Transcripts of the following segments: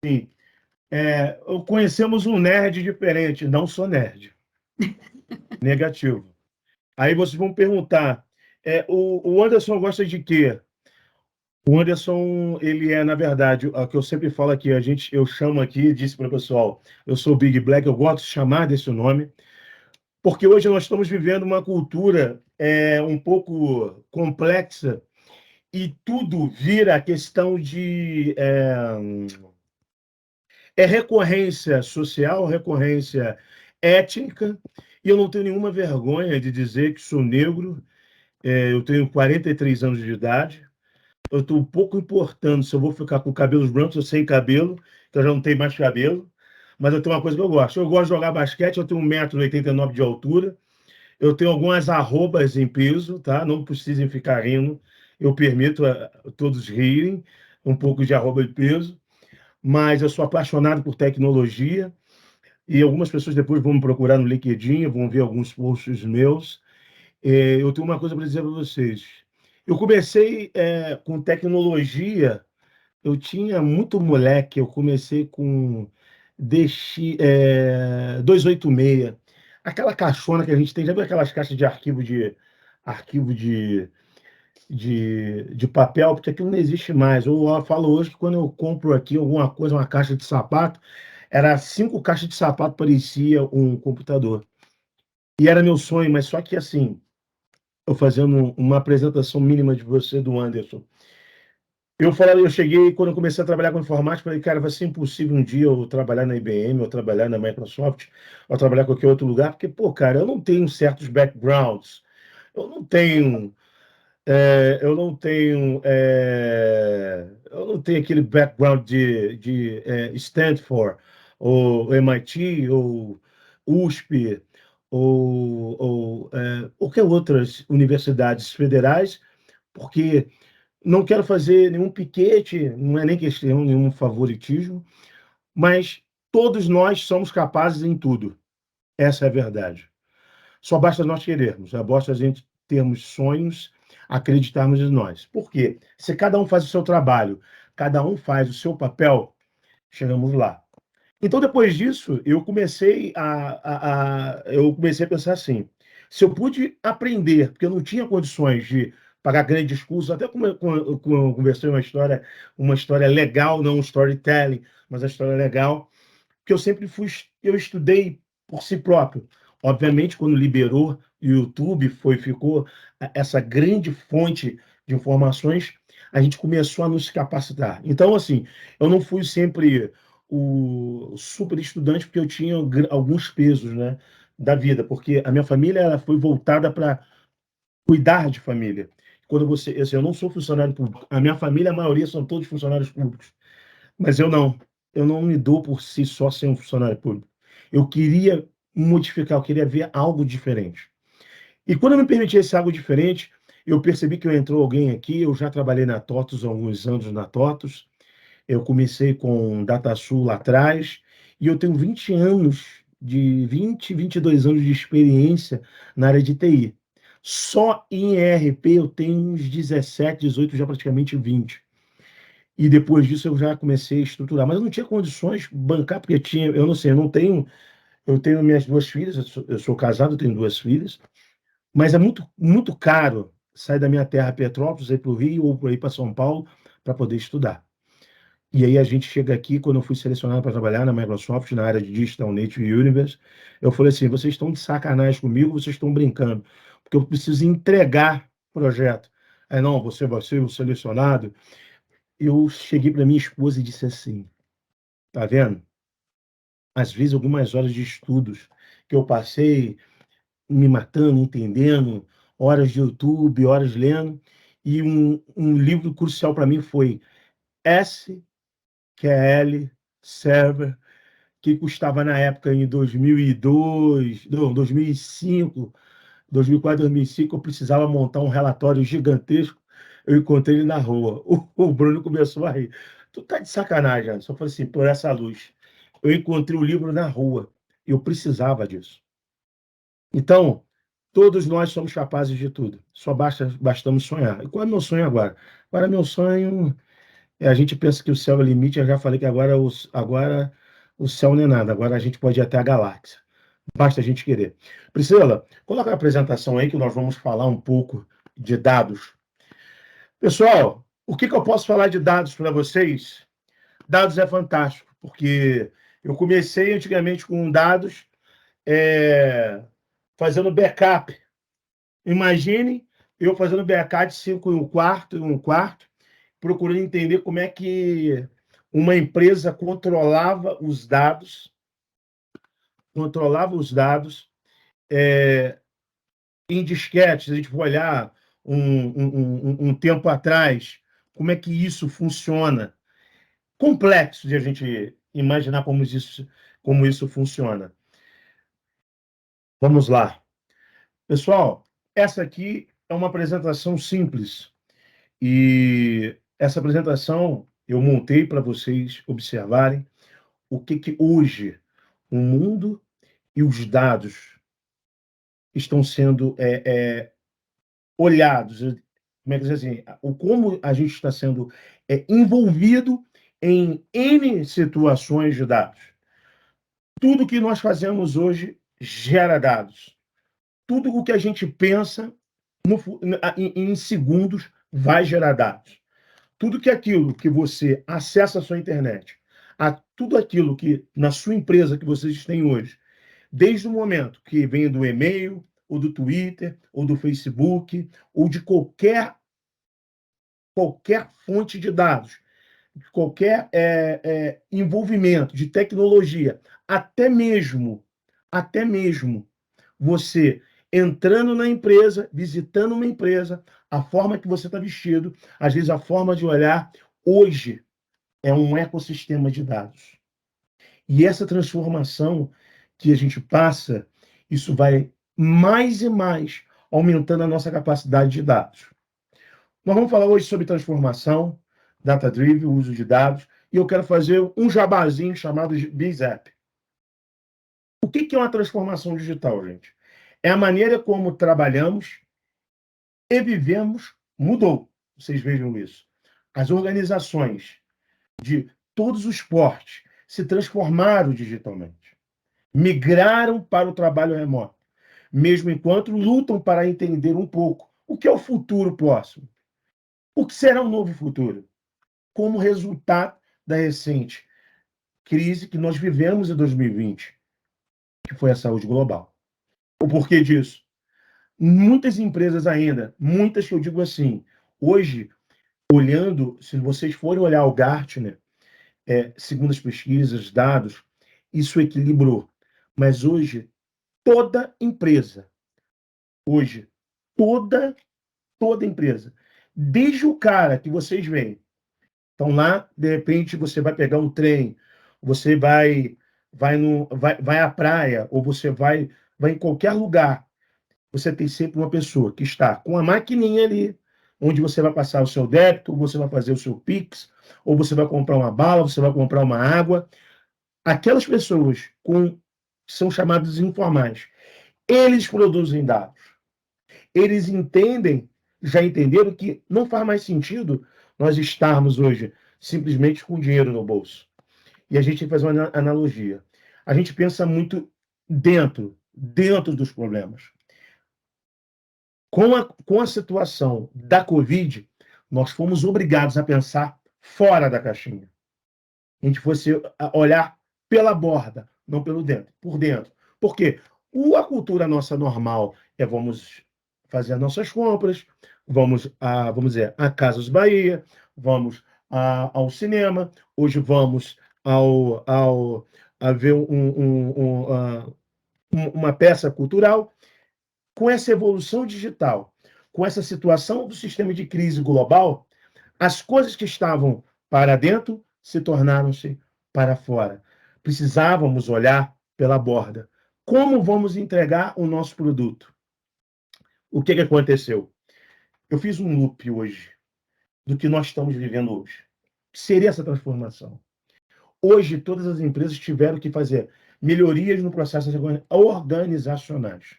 Sim. Conhecemos um nerd diferente. Não sou nerd. Negativo. Aí vocês vão perguntar, o Anderson gosta de quê? O Anderson, ele é, na verdade, o que eu sempre falo aqui, eu chamo aqui, disse para o pessoal, eu sou Big Black, eu gosto de chamar desse nome, porque hoje nós estamos vivendo uma cultura um pouco complexa e tudo vira questão de recorrência social, recorrência étnica, e eu não tenho nenhuma vergonha de dizer que sou negro, eu tenho 43 anos de idade, eu estou um pouco importando se eu vou ficar com cabelos brancos ou sem cabelo, que eu já não tenho mais cabelo, mas eu tenho uma coisa que eu gosto. Eu gosto de jogar basquete, eu tenho 1,89 m de altura, eu tenho algumas arrobas em peso, tá? Não precisem ficar rindo, eu permito a todos rirem, um pouco de arroba de peso, mas eu sou apaixonado por tecnologia, e algumas pessoas depois vão me procurar no LinkedIn, vão ver alguns posts meus. Eu tenho uma coisa para dizer para vocês. Eu comecei com tecnologia, eu tinha muito moleque, eu comecei com 286, aquela caixona que a gente tem, já viu aquelas caixas de arquivo de papel, porque aquilo não existe mais. Eu falo hoje que quando eu compro aqui alguma coisa, uma caixa de sapato, era 5 caixas de sapato, parecia um computador. E era meu sonho, mas só que assim, eu fazendo uma apresentação mínima de você, do Anderson. Eu cheguei, quando eu comecei a trabalhar com informática, falei, cara, vai ser impossível um dia eu trabalhar na IBM, ou trabalhar na Microsoft, ou trabalhar em qualquer outro lugar, porque, pô, cara, eu não tenho certos backgrounds, eu não tenho, eu não tenho aquele background de Stanford, ou MIT, ou USP, ou qualquer outras universidades federais, porque não quero fazer nenhum piquete, não é nem questão nenhum favoritismo, mas todos nós somos capazes em tudo. Essa é a verdade. Só basta nós querermos, só basta a gente termos sonhos, acreditarmos em nós. Por quê? Se cada um faz o seu trabalho, cada um faz o seu papel, chegamos lá. Então, depois disso, eu comecei a pensar assim: se eu pude aprender, porque eu não tinha condições de pagar grandes cursos, até como eu conversei uma história legal, não um storytelling, mas a história legal, que eu estudei por si próprio. Obviamente, quando liberou o YouTube, ficou essa grande fonte de informações, a gente começou a nos capacitar. Então, assim, eu não fui sempre o super estudante, porque eu tinha alguns pesos, né, da vida, porque a minha família ela foi voltada para cuidar de família. Quando você, assim, eu não sou funcionário público, a minha família, a maioria são todos funcionários públicos. Mas eu não me dou por si só ser um funcionário público. Eu queria modificar, eu queria ver algo diferente. E quando eu me permiti esse algo diferente, eu percebi que entrou alguém aqui, eu já trabalhei na TOTUS há alguns anos na TOTUS, eu comecei com DataSul lá atrás, e eu tenho 22 anos de experiência na área de TI. Só em ERP eu tenho uns 17, 18, já praticamente 20. E depois disso eu já comecei a estruturar, mas eu não tinha condições de bancar, porque eu não sei, eu tenho minhas 2 filhas, eu sou casado, eu tenho 2 filhas, mas é muito, muito caro sair da minha terra, Petrópolis, ir para o Rio ou ir para São Paulo para poder estudar. E aí a gente chega aqui, quando eu fui selecionado para trabalhar na Microsoft, na área de Digital Native Universe, eu falei assim, vocês estão de sacanagem comigo, vocês estão brincando, porque eu preciso entregar projeto. Aí, não, você vai ser o selecionado. Eu cheguei para minha esposa e disse assim, tá vendo? Às vezes, algumas horas de estudos que eu passei me matando, entendendo, horas de YouTube, horas lendo, e um livro crucial para mim foi SQL Server, que custava na época em 2002, não, 2005, 2004, 2005, eu precisava montar um relatório gigantesco, eu encontrei ele na rua. O Bruno começou a rir. Tu tá de sacanagem, Anderson. Eu falei assim, por essa luz. Eu encontrei o livro na rua. Eu precisava disso. Então, todos nós somos capazes de tudo. Só bastamos sonhar. E qual é o meu sonho agora? Agora, meu sonho A gente pensa que o céu é o limite, eu já falei que agora o céu não é nada, agora a gente pode ir até a galáxia. Basta a gente querer. Priscila, coloca a apresentação aí que nós vamos falar um pouco de dados. Pessoal, o que eu posso falar de dados para vocês? Dados é fantástico, porque eu comecei antigamente com dados fazendo backup. Imagine eu fazendo backup de 5 em um quarto, procurando entender como é que uma empresa controlava os dados em disquetes. A gente for olhar um tempo atrás, como é que isso funciona. Complexo de a gente imaginar como isso funciona. Vamos lá. Pessoal, essa aqui é uma apresentação simples. E essa apresentação eu montei para vocês observarem o que hoje o mundo e os dados estão sendo olhados. Como é que diz assim? Como a gente está sendo envolvido em N situações de dados. Tudo que nós fazemos hoje gera dados. Tudo o que a gente pensa em segundos vai gerar dados. Tudo que aquilo que você acessa a sua internet, tudo aquilo que na sua empresa que vocês têm hoje, desde o momento que vem do e-mail, ou do Twitter, ou do Facebook, ou de qualquer fonte de dados, qualquer envolvimento de tecnologia, até mesmo você entrando na empresa, visitando uma empresa, a forma que você está vestido, às vezes a forma de olhar, hoje é um ecossistema de dados. E essa transformação que a gente passa, isso vai mais e mais aumentando a nossa capacidade de dados. Nós vamos falar hoje sobre transformação, data-driven, uso de dados, e eu quero fazer um jabazinho chamado BizApp. O que é uma transformação digital, gente? É a maneira como trabalhamos e vivemos mudou. Vocês vejam isso. As organizações de todos os portes se transformaram digitalmente, migraram para o trabalho remoto, mesmo enquanto lutam para entender um pouco o que é o futuro próximo. O que será um novo futuro? Como resultado da recente crise que nós vivemos em 2020, que foi a saúde global. O porquê disso? Muitas empresas ainda, muitas que eu digo assim, hoje, olhando, se vocês forem olhar o Gartner, segundo as pesquisas, dados, isso equilibrou. Mas hoje, toda empresa, hoje, toda, toda empresa, desde o cara que vocês veem, então lá, de repente, você vai pegar um trem, você vai à praia, ou você vai em qualquer lugar, você tem sempre uma pessoa que está com a maquininha ali, onde você vai passar o seu débito, ou você vai fazer o seu Pix, ou você vai comprar uma bala, você vai comprar uma água. Aquelas pessoas são chamadas informais. Eles produzem dados. Eles já entenderam que não faz mais sentido nós estarmos hoje simplesmente com dinheiro no bolso. E a gente tem que fazer uma analogia. A gente pensa muito dentro dos problemas. Com a situação da Covid, nós fomos obrigados a pensar fora da caixinha. A gente fosse olhar pela borda, não pelo dentro, por dentro. Por quê? A cultura nossa normal é vamos fazer as nossas compras, vamos dizer, a Casas Bahia, vamos ao cinema, hoje vamos a ver uma peça cultural. Com essa evolução digital, com essa situação do sistema de crise global, as coisas que estavam para dentro se tornaram-se para fora. Precisávamos olhar pela borda. Como vamos entregar o nosso produto? O que aconteceu? Eu fiz um loop hoje do que nós estamos vivendo hoje. Seria essa transformação. Hoje, todas as empresas tiveram que fazer melhorias no processo organizacionais.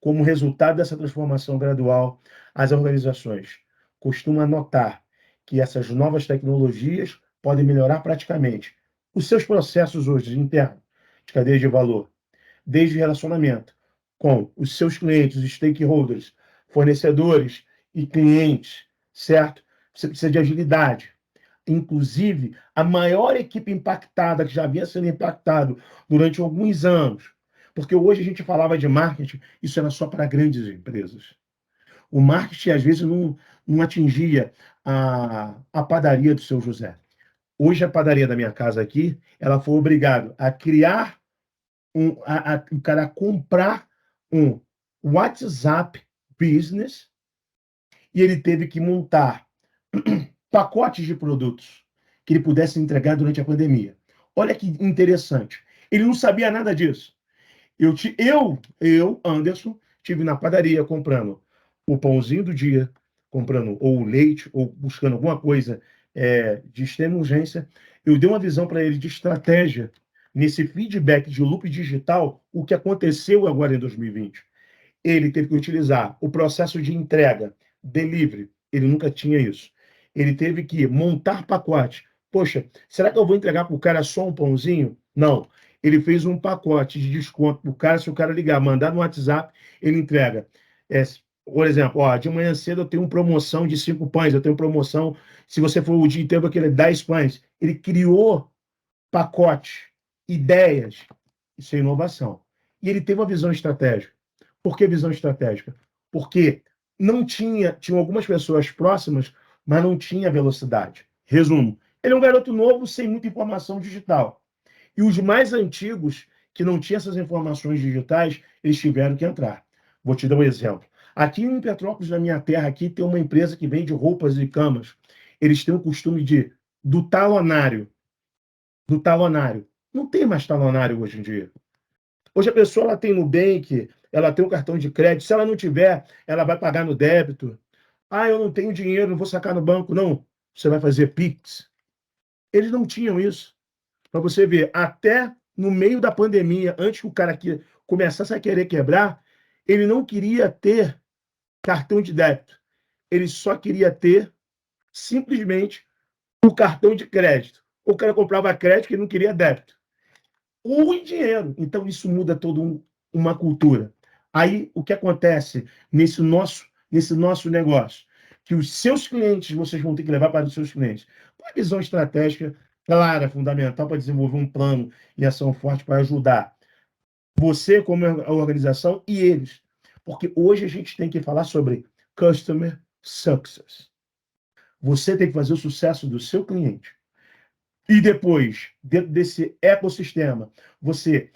Como resultado dessa transformação gradual, as organizações costumam notar que essas novas tecnologias podem melhorar praticamente os seus processos hoje internos de cadeia de valor, desde relacionamento com os seus clientes, os stakeholders, fornecedores e clientes, certo? Você precisa de agilidade. Inclusive, a maior equipe impactada, que já havia sido impactado durante alguns anos, porque hoje a gente falava de marketing, isso era só para grandes empresas. O marketing, às vezes, não atingia a padaria do seu José. Hoje, a padaria da minha casa aqui, ela foi obrigada a criar o cara comprar um WhatsApp Business e ele teve que montar pacotes de produtos que ele pudesse entregar durante a pandemia. Olha que interessante. Ele não sabia nada disso. Anderson, estive na padaria comprando o pãozinho do dia, comprando ou o leite, ou buscando alguma coisa de extrema urgência. Eu dei uma visão para ele de estratégia nesse feedback de loop digital, o que aconteceu agora em 2020. Ele teve que utilizar o processo de entrega, delivery, ele nunca tinha isso. Ele teve que montar pacote. Poxa, será que eu vou entregar para o cara só um pãozinho? Não. Ele fez um pacote de desconto para o cara, se o cara ligar, mandar no WhatsApp, ele entrega. Por exemplo, de manhã cedo eu tenho uma promoção de 5 pães, eu tenho promoção, se você for o dia inteiro, aquele 10 pães. Ele criou pacote, ideias, isso é inovação. E ele teve uma visão estratégica. Por que visão estratégica? Porque tinham algumas pessoas próximas, mas não tinha velocidade. Resumo, ele é um garoto novo sem muita informação digital. E os mais antigos, que não tinham essas informações digitais, eles tiveram que entrar. Vou te dar um exemplo. Aqui em Petrópolis, na minha terra, aqui tem uma empresa que vende roupas e camas. Eles têm o costume do talonário. Do talonário. Não tem mais talonário hoje em dia. Hoje a pessoa ela tem Nubank, ela tem um cartão de crédito. Se ela não tiver, ela vai pagar no débito. Eu não tenho dinheiro, não vou sacar no banco. Não, você vai fazer Pix. Eles não tinham isso. Para você ver, até no meio da pandemia, antes que o cara começasse a querer quebrar, ele não queria ter cartão de débito. Ele só queria ter, simplesmente, o cartão de crédito. O cara comprava crédito e não queria débito. Ou em dinheiro. Então, isso muda toda uma cultura. Aí, o que acontece nesse nosso negócio? Que os seus clientes, vocês vão ter que levar para os seus clientes. Uma visão estratégica clara, fundamental para desenvolver um plano e ação forte para ajudar você como a organização e eles. Porque hoje a gente tem que falar sobre Customer Success. Você tem que fazer o sucesso do seu cliente. E depois, dentro desse ecossistema, você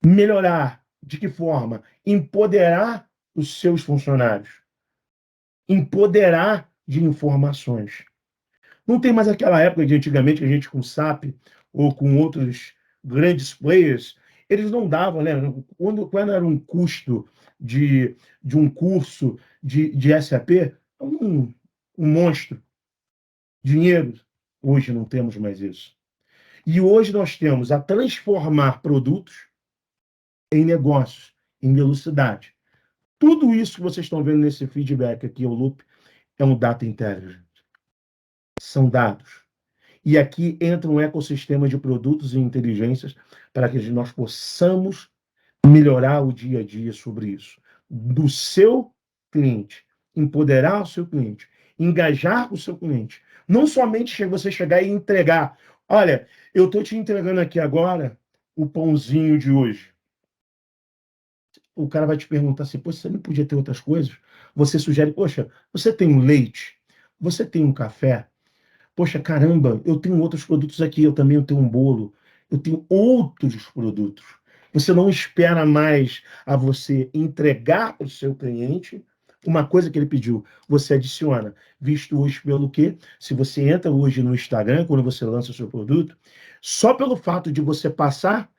melhorar de que forma? Empoderar os seus funcionários. Empoderar de informações. Não tem mais aquela época de antigamente que a gente com o SAP ou com outros grandes players, eles não davam, né? Quando era um custo de um curso de SAP, um monstro. Dinheiro. Hoje não temos mais isso. E hoje nós temos a transformar produtos em negócios, em velocidade. Tudo isso que vocês estão vendo nesse feedback aqui, o loop, é um data intelligence. São dados. E aqui entra um ecossistema de produtos e inteligências para que nós possamos melhorar o dia a dia sobre isso. Do seu cliente, empoderar o seu cliente, engajar o seu cliente. Não somente você chegar e entregar. Olha, eu estou te entregando aqui agora o pãozinho de hoje. O cara vai te perguntar assim, poxa, você não podia ter outras coisas? Você sugere, poxa, você tem um leite? Você tem um café? Poxa, caramba, eu tenho outros produtos aqui, eu também tenho um bolo, eu tenho outros produtos. Você não espera mais a você entregar para o seu cliente uma coisa que ele pediu. Você adiciona. Visto hoje pelo quê? Se você entra hoje no Instagram, quando você lança o seu produto, só pelo fato de você passar,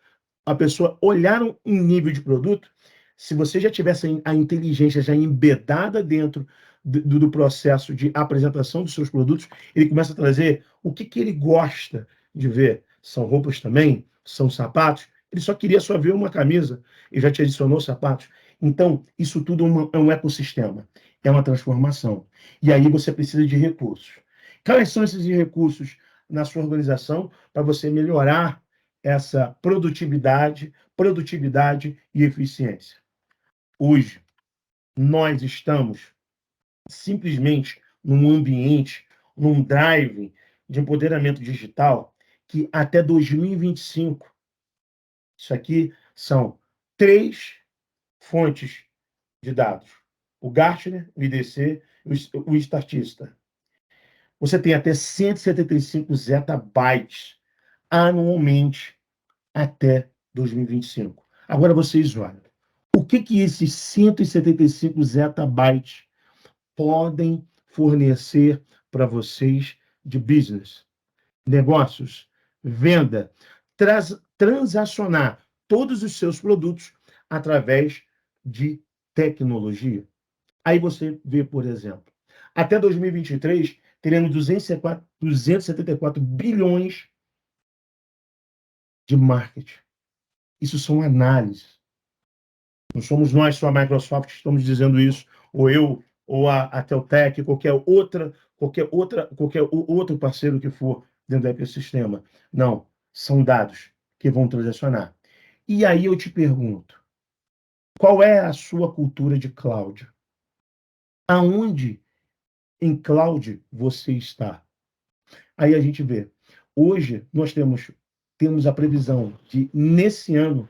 a pessoa olhar um nível de produto, se você já tivesse a inteligência já embedada dentro do processo de apresentação dos seus produtos, ele começa a trazer o que ele gosta de ver. São roupas também? São sapatos? Ele só queria só ver uma camisa e já te adicionou sapatos. Então, isso tudo é um ecossistema, é uma transformação. E aí você precisa de recursos. Quais são esses recursos na sua organização para você melhorar essa produtividade e eficiência? Hoje, nós estamos simplesmente num ambiente, num drive de empoderamento digital que até 2025, isso aqui são 3 fontes de dados: o Gartner, o IDC, o Statista. Você tem até 175 zettabytes anualmente até 2025. Agora vocês olham, o que esses 175 zettabytes podem fornecer para vocês de business, negócios, venda, transacionar todos os seus produtos através de tecnologia. Aí você vê, por exemplo, até 2023, teremos 274 bilhões de marketing. Isso são análises. Não somos nós, só a Microsoft, que estamos dizendo isso, ou eu, ou a Teltec, qualquer outro parceiro que for dentro do ecossistema. Não, são dados que vão transacionar. E aí eu te pergunto, qual é a sua cultura de cloud? Aonde em cloud você está? Aí a gente vê. Hoje nós temos a previsão de, nesse ano,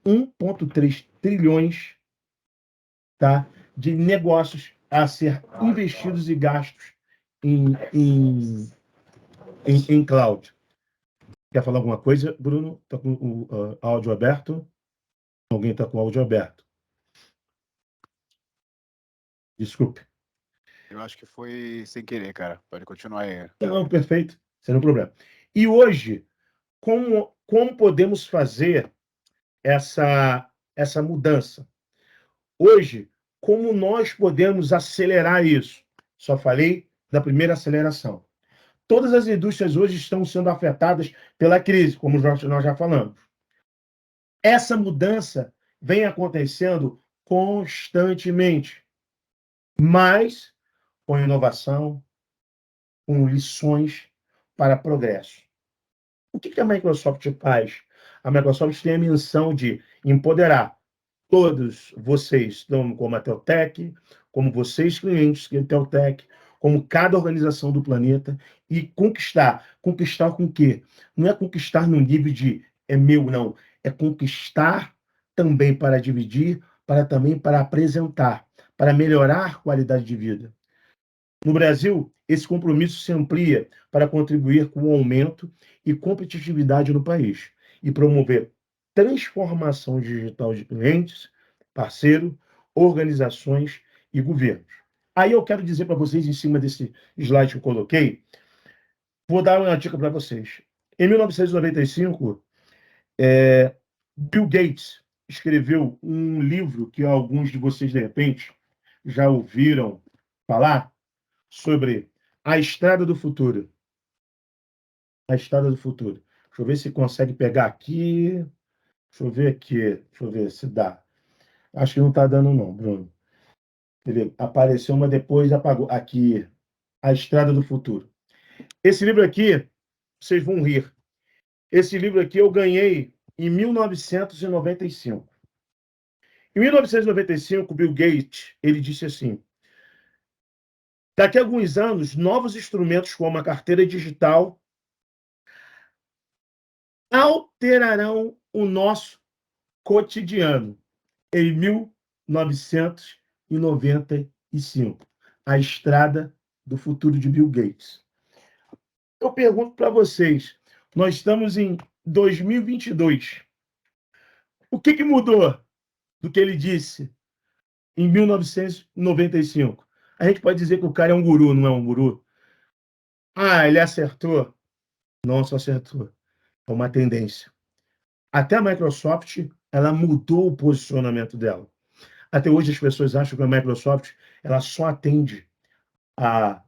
1,3 trilhões, tá, de negócios a ser investidos e gastos em cloud. Quer falar alguma coisa, Bruno? Está com o áudio aberto? Alguém está com o áudio aberto? Desculpe. Eu acho que foi sem querer, cara. Pode continuar aí. Não, perfeito. Sem nenhum problema. E hoje, como podemos fazer essa mudança? Hoje, como nós podemos acelerar isso? Só falei da primeira aceleração. Todas as indústrias hoje estão sendo afetadas pela crise, como nós já falamos. Essa mudança vem acontecendo constantemente, mas com inovação, com lições para progresso. O que a Microsoft faz? A Microsoft tem a missão de empoderar todos vocês, como a Teltec, como vocês, clientes da Teltec, como cada organização do planeta, e conquistar. Conquistar com o quê? Não é conquistar no nível de é meu, não. É conquistar também para dividir, também para apresentar, para melhorar a qualidade de vida. No Brasil, esse compromisso se amplia para contribuir com o aumento e competitividade no país e promover transformação digital de clientes, parceiros, organizações e governos. Aí eu quero dizer para vocês, em cima desse slide que eu coloquei, vou dar uma dica para vocês. Em 1995, Bill Gates escreveu um livro que alguns de vocês, de repente, já ouviram falar, sobre a estrada do futuro. A estrada do futuro. Deixa eu ver se consegue pegar aqui. Deixa eu ver aqui. Deixa eu ver se dá. Acho que não está dando, não, Bruno. Quer ver? Apareceu, mas depois apagou. Aqui. A estrada do futuro. Esse livro aqui, vocês vão rir. Esse livro aqui eu ganhei em 1995. Em 1995, Bill Gates, ele disse assim: daqui a alguns anos, novos instrumentos como a carteira digital alterarão o nosso cotidiano. Em 1995, a estrada do futuro de Bill Gates. Eu pergunto para vocês, nós estamos em 2022. O que mudou do que ele disse em 1995? A gente pode dizer que o cara é um guru, não é um guru? Ah, ele acertou? Não só acertou. É uma tendência. Até a Microsoft, ela mudou o posicionamento dela. Até hoje as pessoas acham que a Microsoft ela só atende a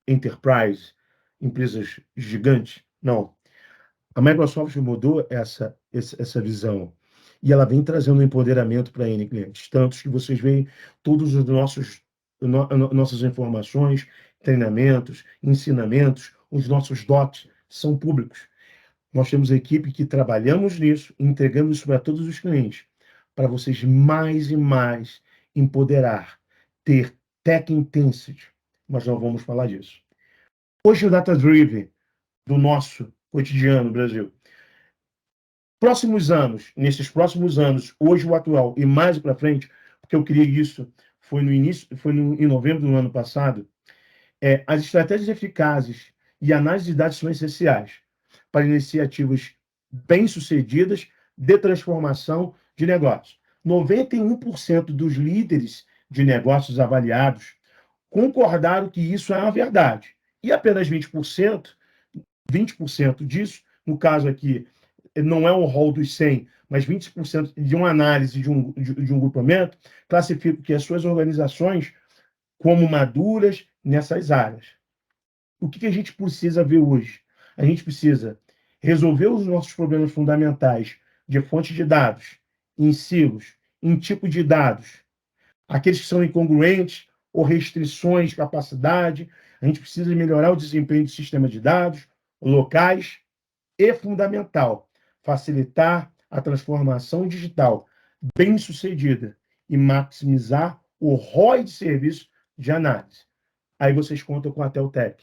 enterprise, empresas gigantes. Não. A Microsoft mudou essa visão. E ela vem trazendo empoderamento para N clientes. Tantos que vocês veem todos os nossas informações treinamentos, ensinamentos, os nossos docs são públicos. Nós temos a equipe que trabalhamos nisso, entregamos isso para todos os clientes, para vocês mais e mais empoderar, ter tech intensity. Mas não vamos falar disso. Hoje o Data Driven do nosso cotidiano, Brasil. Nesses próximos anos, hoje o atual e mais para frente, porque eu criei isso, em novembro do ano passado, as estratégias eficazes e análise de dados são essenciais para iniciativas bem-sucedidas de transformação de negócios. 91% dos líderes de negócios avaliados concordaram que isso é uma verdade. E apenas 20% disso, no caso aqui, não é o rol dos 100, mas 20% de uma análise de um grupamento, classifica que as suas organizações como maduras nessas áreas. O que a gente precisa ver hoje? A gente precisa resolver os nossos problemas fundamentais de fonte de dados, em silos, em tipo de dados, aqueles que são incongruentes ou restrições de capacidade. A gente precisa melhorar o desempenho do sistema de dados locais e, fundamental, facilitar a transformação digital bem-sucedida e maximizar o ROI de serviço de análise. Aí vocês contam com a Teltec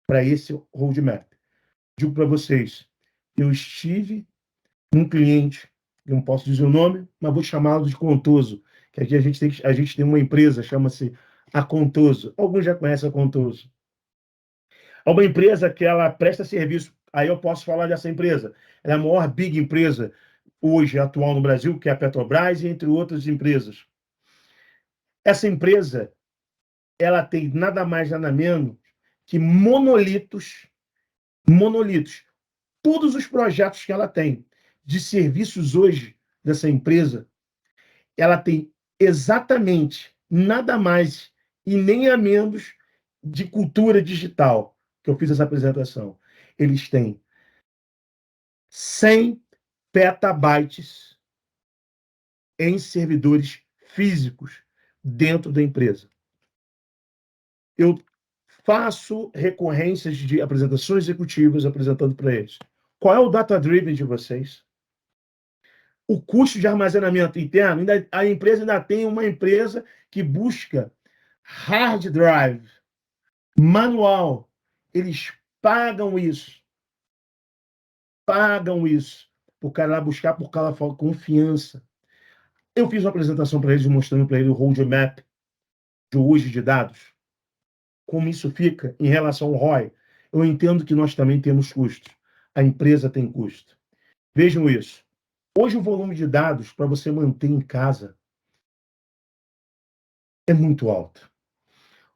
para esse roadmap. Digo para vocês, eu estive um cliente, eu não posso dizer o nome, mas vou chamá-lo de Contoso, que aqui a gente tem uma empresa, chama-se a Contoso. Alguns já conhecem a Contoso. É uma empresa que ela presta serviço, aí eu posso falar dessa empresa. Ela é a maior big empresa hoje atual no Brasil, que é a Petrobras, entre outras empresas. Essa empresa, ela tem nada mais, nada menos que monolitos. Todos os projetos que ela tem de serviços hoje dessa empresa, ela tem exatamente nada mais e nem a menos de cultura digital, que eu fiz essa apresentação. Eles têm 100 petabytes em servidores físicos dentro da empresa. Eu faço recorrências de apresentações executivas apresentando para eles. Qual é o data driven de vocês? O custo de armazenamento interno, a empresa ainda tem uma empresa que busca hard drive, manual. Eles pagam isso. O cara lá buscar por causa da confiança. Eu fiz uma apresentação para eles, mostrando para eles o roadmap de hoje de dados. Como isso fica em relação ao ROI. Eu entendo que nós também temos custos. A empresa tem custo. Vejam isso. Hoje o volume de dados para você manter em casa é muito alto.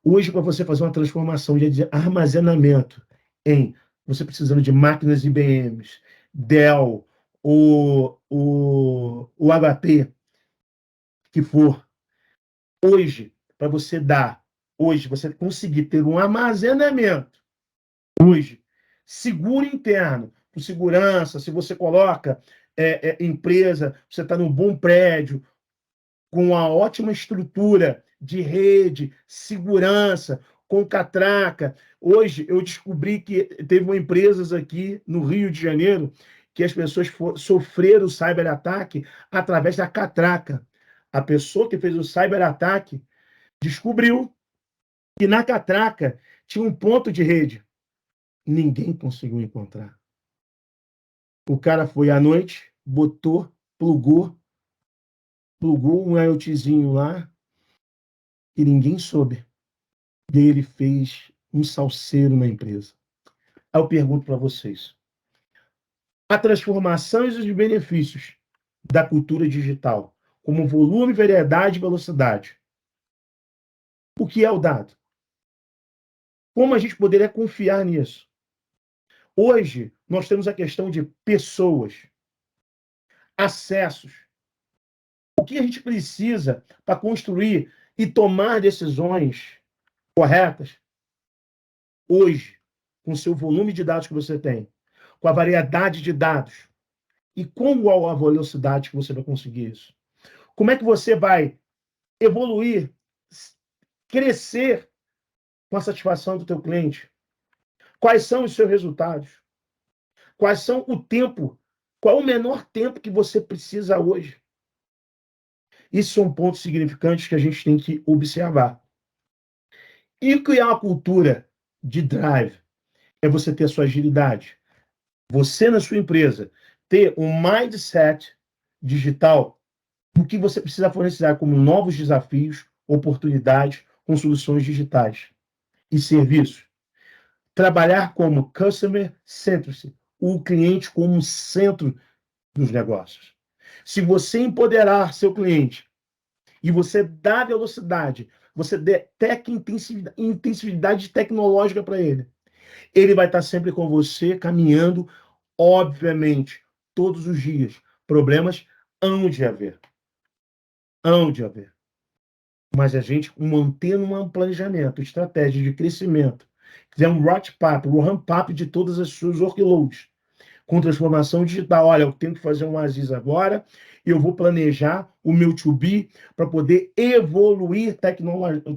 Hoje, para você fazer uma transformação de armazenamento em você precisando de máquinas IBMs, Dell, o HP, que for, hoje, para você você conseguir ter um armazenamento, hoje, seguro interno, com segurança, se você coloca empresa, você está num bom prédio, com uma ótima estrutura de rede, segurança, com catraca. Hoje eu descobri que teve uma empresa aqui no Rio de Janeiro que as pessoas sofreram cyberataque através da catraca. A pessoa que fez o cyberataque descobriu que na catraca tinha um ponto de rede. Ninguém conseguiu encontrar. O cara foi à noite, plugou um IoTzinho lá e ninguém soube. E aí ele fez um salseiro na empresa. Aí eu pergunto para vocês: a transformação e os benefícios da cultura digital, como volume, variedade e velocidade. O que é o dado? Como a gente poderia confiar nisso? Hoje, nós temos a questão de pessoas, acessos. O que a gente precisa para construir e tomar decisões corretas hoje, com o seu volume de dados que você tem, com a variedade de dados, e qual a velocidade que você vai conseguir isso? Como é que você vai evoluir, crescer com a satisfação do teu cliente? Quais são os seus resultados? Quais são o tempo? Qual é o menor tempo que você precisa hoje? Isso são pontos significantes que a gente tem que observar. E criar uma cultura de drive é você ter a sua agilidade. Você, na sua empresa, ter um mindset digital do que você precisa fornecer como novos desafios, oportunidades com soluções digitais e serviços. Trabalhar como customer centric, o cliente como centro dos negócios. Se você empoderar seu cliente e você dá velocidade, você detecta intensividade tecnológica para ele, ele vai estar sempre com você, caminhando, obviamente, todos os dias. Problemas hão de haver. Hão de haver. Mas a gente mantendo um planejamento, estratégia de crescimento, fizer um ramp-up de todas as suas workloads, com transformação digital. Olha, eu tenho que fazer um Aziz agora, e eu vou planejar o meu to-be para poder evoluir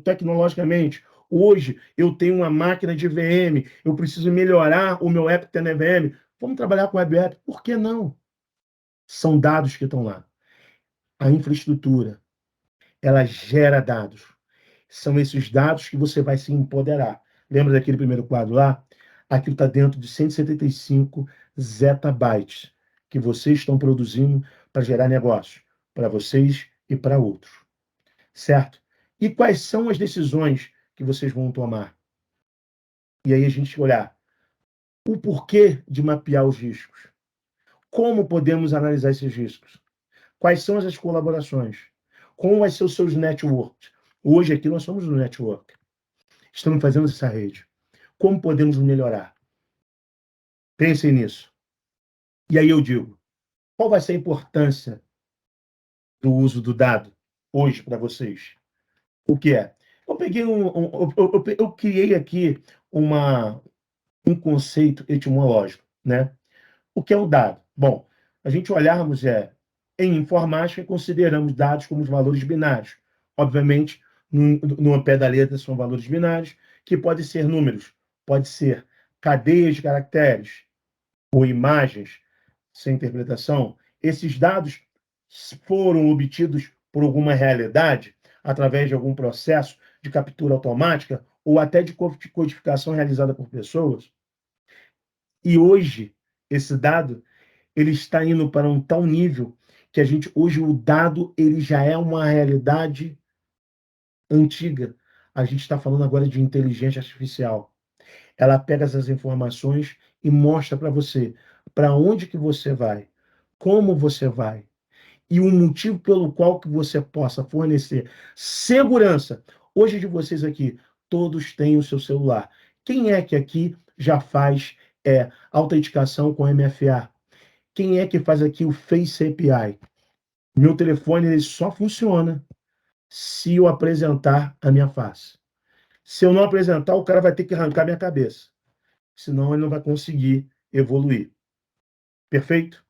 tecnologicamente. Hoje, eu tenho uma máquina de VM, eu preciso melhorar o meu app TNVM. Vamos trabalhar com web app? Por que não? São dados que estão lá. A infraestrutura, ela gera dados. São esses dados que você vai se empoderar. Lembra daquele primeiro quadro lá? Aquilo está dentro de 175 zettabytes que vocês estão produzindo para gerar negócio, para vocês e para outros. Certo? E quais são as decisões que vocês vão tomar? E aí a gente olhar o porquê de mapear os riscos. Como podemos analisar esses riscos? Quais são as colaborações? Como vai ser os seus networks? Hoje aqui nós somos no network. Estamos fazendo essa rede. Como podemos melhorar? Pensem nisso. E aí eu digo, qual vai ser a importância do uso do dado hoje para vocês? O que é? Eu peguei eu criei aqui um conceito etimológico, né? O que é o dado? Bom, a gente olharmos em informática consideramos dados como os valores binários. Obviamente, no pé da letra são valores binários que podem ser números, pode ser cadeias de caracteres ou imagens sem interpretação. Esses dados foram obtidos por alguma realidade através de algum processo de captura automática ou até de codificação realizada por pessoas. E hoje esse dado ele está indo para um tal nível que a gente hoje o dado ele já é uma realidade antiga. A gente está falando agora de inteligência artificial. Ela pega essas informações e mostra para você para onde que você vai, como você vai e o motivo pelo qual que você possa fornecer segurança. Hoje de vocês aqui, todos têm o seu celular. Quem é que aqui já faz autenticação com MFA? Quem é que faz aqui o Face API? Meu telefone ele só funciona se eu apresentar a minha face. Se eu não apresentar, o cara vai ter que arrancar minha cabeça. Senão ele não vai conseguir evoluir. Perfeito?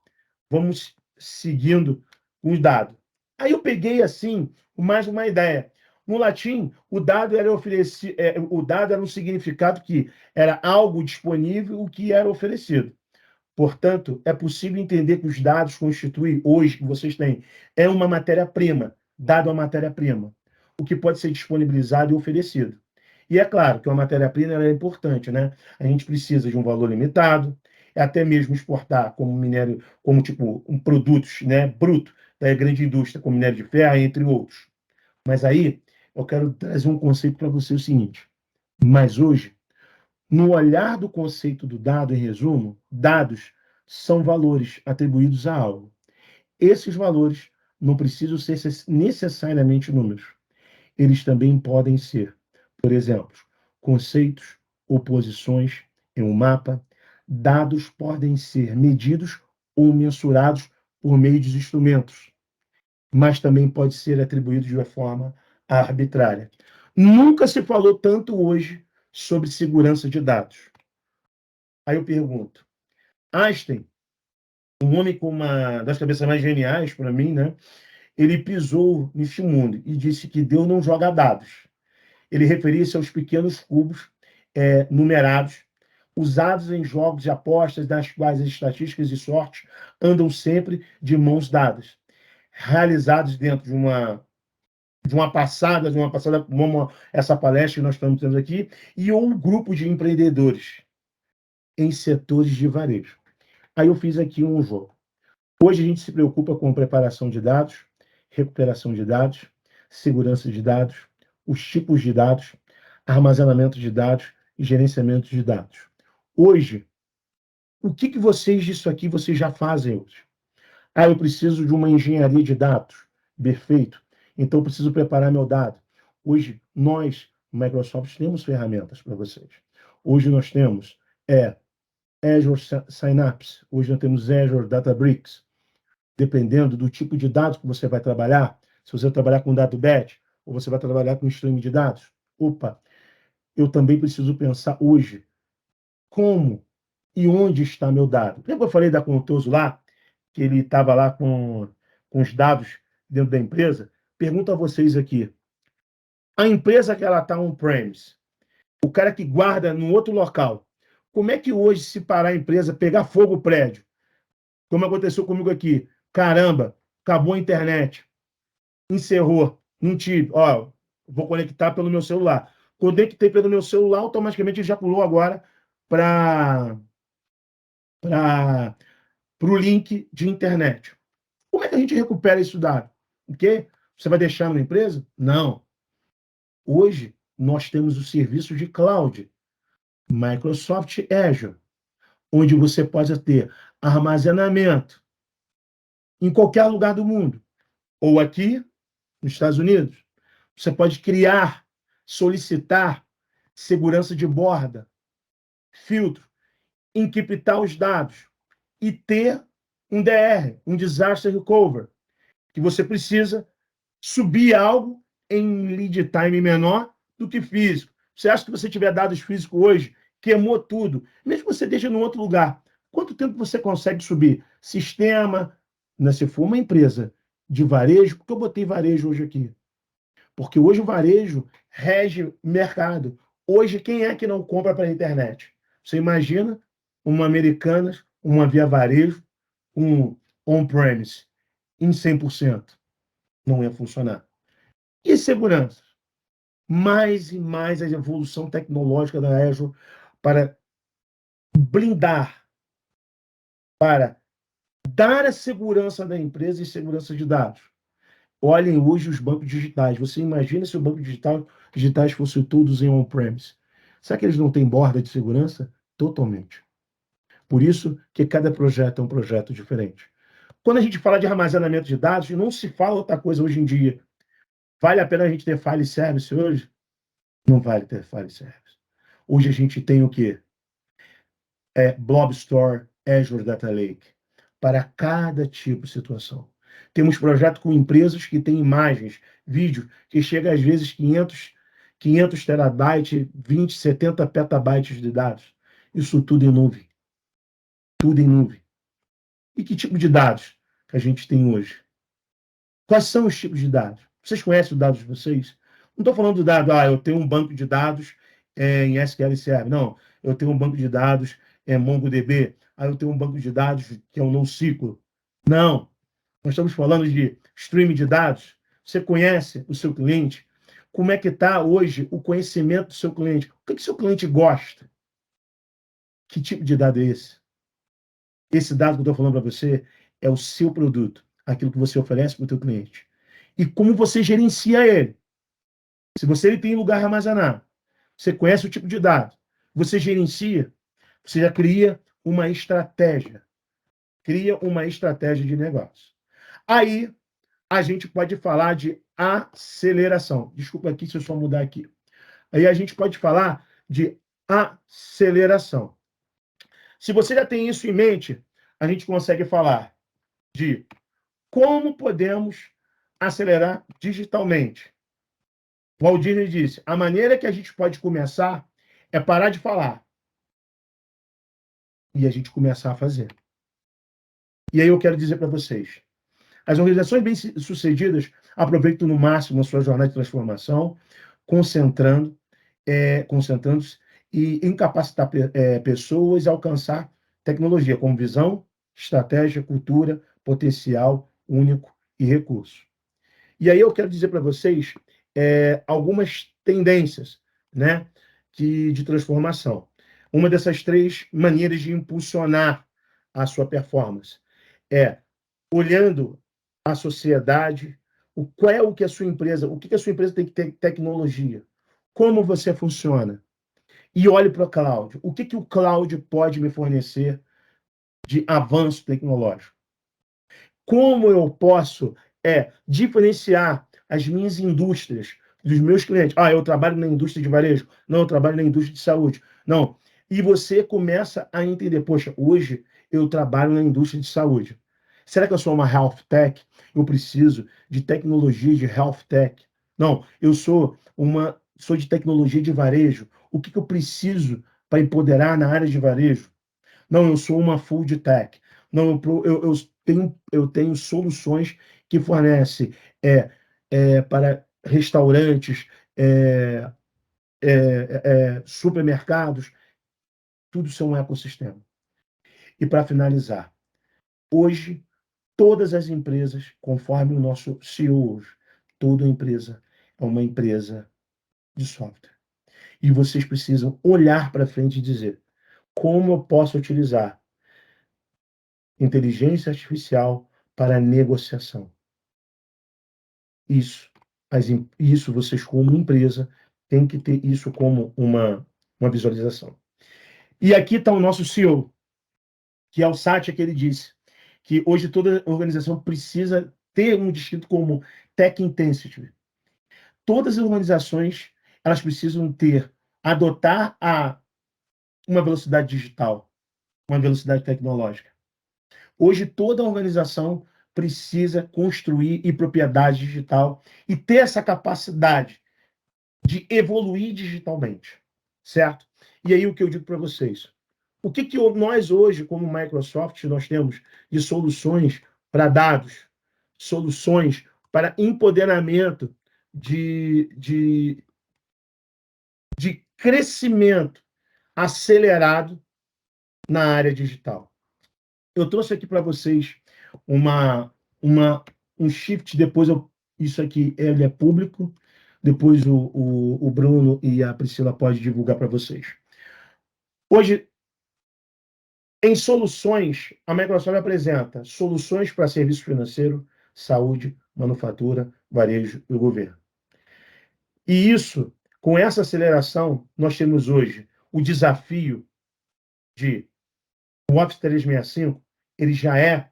Vamos seguindo os dados. Aí eu peguei assim mais uma ideia. No latim, o dado era um significado que era algo disponível, o que era oferecido. Portanto, é possível entender que os dados constituem, hoje, que vocês têm, é uma matéria-prima, dado a matéria-prima, o que pode ser disponibilizado e oferecido. E é claro que uma matéria-prima é importante, né? A gente precisa de um valor limitado, até mesmo exportar como minério, como tipo um produtos, né, bruto da grande indústria, como minério de ferro, entre outros. Mas aí eu quero trazer um conceito para você o seguinte: mas hoje no olhar do conceito do dado, em resumo, dados são valores atribuídos a algo. Esses valores não precisam ser necessariamente números. Eles também podem ser, por exemplo, conceitos ou posições em um mapa. Dados podem ser medidos ou mensurados por meio de instrumentos, mas também pode ser atribuído de uma forma arbitrária. Nunca se falou tanto hoje sobre segurança de dados. Aí eu pergunto, Einstein, um homem com uma das cabeças mais geniais para mim, né? Ele pisou neste mundo e disse que Deus não joga dados. Ele referia-se aos pequenos cubos numerados, usados em jogos de apostas, das quais as estatísticas de sorte andam sempre de mãos dadas, realizados dentro de uma passada, como essa palestra que nós estamos tendo aqui, e um grupo de empreendedores em setores de varejo. Aí eu fiz aqui um jogo. Hoje a gente se preocupa com preparação de dados, recuperação de dados, segurança de dados, os tipos de dados, armazenamento de dados e gerenciamento de dados. Hoje, o que vocês disso aqui vocês já fazem hoje? Ah, eu preciso de uma engenharia de dados. Perfeito. Então, eu preciso preparar meu dado. Hoje, nós, Microsoft, temos ferramentas para vocês. Hoje nós temos Azure Synapse. Hoje nós temos Azure Databricks. Dependendo do tipo de dados que você vai trabalhar, se você vai trabalhar com dado batch, ou você vai trabalhar com streaming de dados, eu também preciso pensar hoje como e onde está meu dado. Lembra que eu falei da Contoso lá, que ele estava lá com os dados dentro da empresa? Pergunto a vocês aqui. A empresa que ela está on-premise, o cara que guarda num outro local, como é que hoje, se parar a empresa, pegar fogo o prédio, como aconteceu comigo aqui, caramba, acabou a internet, encerrou, não tive, vou conectar pelo meu celular. Conectei pelo meu celular, automaticamente já pulou agora para o link de internet. Como é que a gente recupera esse dado? O quê? Você vai deixar na empresa? Não. Hoje, nós temos o serviço de cloud, Microsoft Azure, onde você pode ter armazenamento em qualquer lugar do mundo, ou aqui, nos Estados Unidos. Você pode criar, solicitar segurança de borda, filtro, encriptar os dados e ter um DR, um Disaster Recovery, que você precisa subir algo em lead time menor do que físico. Você acha que você tiver dados físicos hoje, queimou tudo, mesmo que você deixe em outro lugar, quanto tempo você consegue subir? Sistema, né, se for uma empresa de varejo, porque eu botei varejo hoje aqui? Porque hoje o varejo rege mercado. Hoje, quem é que não compra pela internet? Você imagina uma Americanas, uma Via Varejo, um on-premise em 100%. Não ia funcionar. E segurança? Mais e mais a evolução tecnológica da Azure para blindar, para dar a segurança da empresa e segurança de dados. Olhem hoje os bancos digitais. Você imagina se os bancos digitais fossem todos em on-premise? Será que eles não têm borda de segurança? Totalmente. Por isso que cada projeto é um projeto diferente. Quando a gente fala de armazenamento de dados, não se fala outra coisa hoje em dia. Vale a pena a gente ter file service hoje? Não vale ter file service. Hoje a gente tem o quê? Blob Store, Azure Data Lake, para cada tipo de situação. Temos projetos com empresas que têm imagens, vídeos, que chega às vezes 500 terabytes, 20, 70 petabytes de dados. Isso tudo em nuvem. Tudo em nuvem. E que tipo de dados que a gente tem hoje? Quais são os tipos de dados? Vocês conhecem os dados de vocês? Não estou falando do dado, eu tenho um banco de dados em SQL Server. Não, eu tenho um banco de dados em MongoDB. Eu tenho um banco de dados que é o NoSQL. Não, nós estamos falando de streaming de dados. Você conhece o seu cliente? Como é que está hoje o conhecimento do seu cliente? O que o seu cliente gosta? Que tipo de dado é esse? Esse dado que eu estou falando para você é o seu produto, aquilo que você oferece para o seu cliente. E como você gerencia ele. Se você tem lugar armazenado, você conhece o tipo de dado, você gerencia, você já cria uma estratégia. Cria uma estratégia de negócio. Aí, a gente pode falar de aceleração. Desculpa aqui se eu só mudar aqui. Aí a gente pode falar de aceleração. Se você já tem isso em mente, a gente consegue falar de como podemos acelerar digitalmente. O Walt Disney disse, a maneira que a gente pode começar é parar de falar e a gente começar a fazer. E aí eu quero dizer para vocês, as organizações bem-sucedidas aproveitam no máximo a sua jornada de transformação, concentrando-se e em capacitar pessoas a alcançar tecnologia, como visão, estratégia, cultura, potencial único e recurso. E aí eu quero dizer para vocês algumas tendências, né, de transformação. Uma dessas três maneiras de impulsionar a sua performance é olhando a sociedade, qual é o que a sua empresa, o que a sua empresa tem que ter tecnologia, como você funciona, e olhe para o cloud. O que o cloud pode me fornecer de avanço tecnológico? Como eu posso diferenciar as minhas indústrias dos meus clientes? Ah, eu trabalho na indústria de varejo. Não, eu trabalho na indústria de saúde. Não. E você começa a entender, poxa, hoje eu trabalho na indústria de saúde. Será que eu sou uma health tech? Eu preciso de tecnologia de health tech. Não, sou de tecnologia de varejo. O que eu preciso para empoderar na área de varejo? Não, eu sou uma food tech. Não, eu tenho soluções que fornecem para restaurantes, supermercados, tudo isso é um ecossistema. E para finalizar, hoje, todas as empresas, conforme o nosso CEO hoje, toda empresa é uma empresa de software. E vocês precisam olhar para frente e dizer como eu posso utilizar inteligência artificial para negociação. Isso, isso vocês como empresa têm que ter isso como uma visualização. E aqui está o nosso CEO, que é o Satya, que ele disse que hoje toda organização precisa ter um distrito como Tech Intensity. Todas as organizações elas precisam adotar uma velocidade digital, uma velocidade tecnológica. Hoje, toda organização precisa construir propriedade digital e ter essa capacidade de evoluir digitalmente, certo? E aí o que eu digo para vocês? O que nós hoje, como Microsoft, nós temos de soluções para dados, soluções para empoderamento de crescimento acelerado na área digital? Eu trouxe aqui para vocês uma, um shift, isso aqui ele é público, depois o Bruno e a Priscila podem divulgar para vocês. Hoje, em soluções, a Microsoft apresenta soluções para serviço financeiro, saúde, manufatura, varejo e governo. E isso, com essa aceleração, nós temos hoje o desafio de o Office 365, ele já é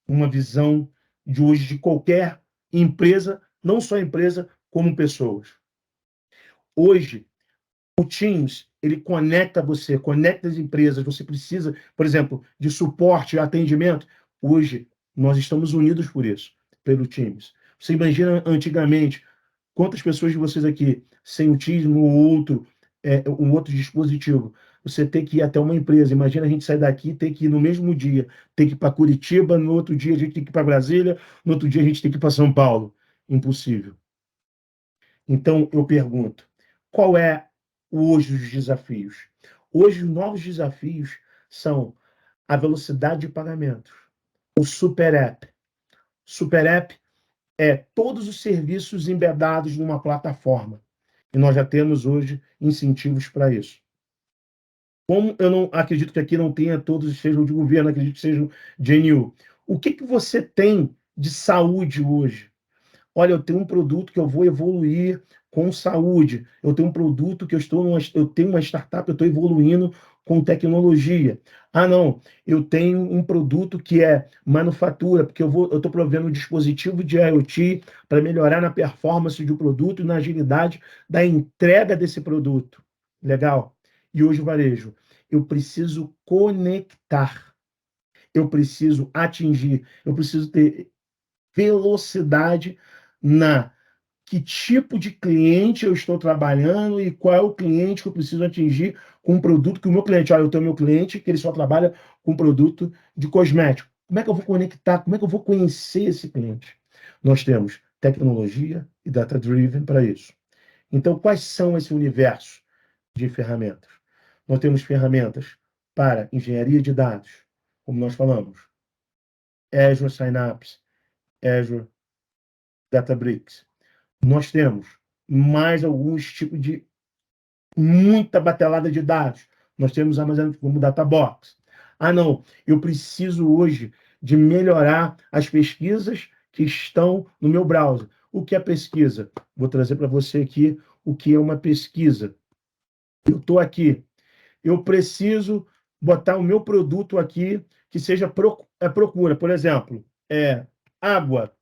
uma visão de hoje de qualquer empresa, não só empresa, como pessoas. Hoje, o Teams, ele conecta você, conecta as empresas, você precisa, por exemplo, de suporte, atendimento. Hoje, nós estamos unidos por isso, pelo Teams. Você imagina antigamente, quantas pessoas de vocês aqui, sem o Teams um outro dispositivo, você tem que ir até uma empresa. Imagina a gente sair daqui e ter que ir no mesmo dia, ter que ir para Curitiba, no outro dia a gente tem que ir para Brasília, no outro dia a gente tem que ir para São Paulo. Impossível. Então, eu pergunto, qual é hoje os desafios? Hoje, os novos desafios são a velocidade de pagamentos, o Super App. Super App é todos os serviços embedados numa plataforma. E nós já temos hoje incentivos para isso. Como eu não acredito que aqui não tenha todos sejam de governo, acredito que sejam de GNU. O que você tem de saúde hoje? Olha, eu tenho um produto que eu vou evoluir com saúde. Eu tenho um produto que eu tenho uma startup, eu estou evoluindo com tecnologia. Ah, não, eu tenho um produto que é manufatura, porque eu estou provendo um dispositivo de IoT para melhorar na performance do produto e na agilidade da entrega desse produto. Legal? E hoje o varejo, eu preciso conectar, eu preciso atingir, eu preciso ter velocidade na que tipo de cliente eu estou trabalhando e qual é o cliente que eu preciso atingir com um produto que o meu cliente, olha, eu tenho meu cliente que ele só trabalha com produto de cosmético. Como é que eu vou conectar? Como é que eu vou conhecer esse cliente? Nós temos tecnologia e data-driven para isso. Então, quais são esse universo de ferramentas? Nós temos ferramentas para engenharia de dados, como nós falamos, Azure Synapse, Azure Databricks. Nós temos mais alguns tipos de muita batelada de dados. Nós temos armazenamento como Databox. Ah, não, eu preciso hoje de melhorar as pesquisas que estão no meu browser. O que é pesquisa? Vou trazer para você aqui o que é uma pesquisa. Eu estou aqui, eu preciso botar o meu produto aqui que seja procura. Por exemplo, água.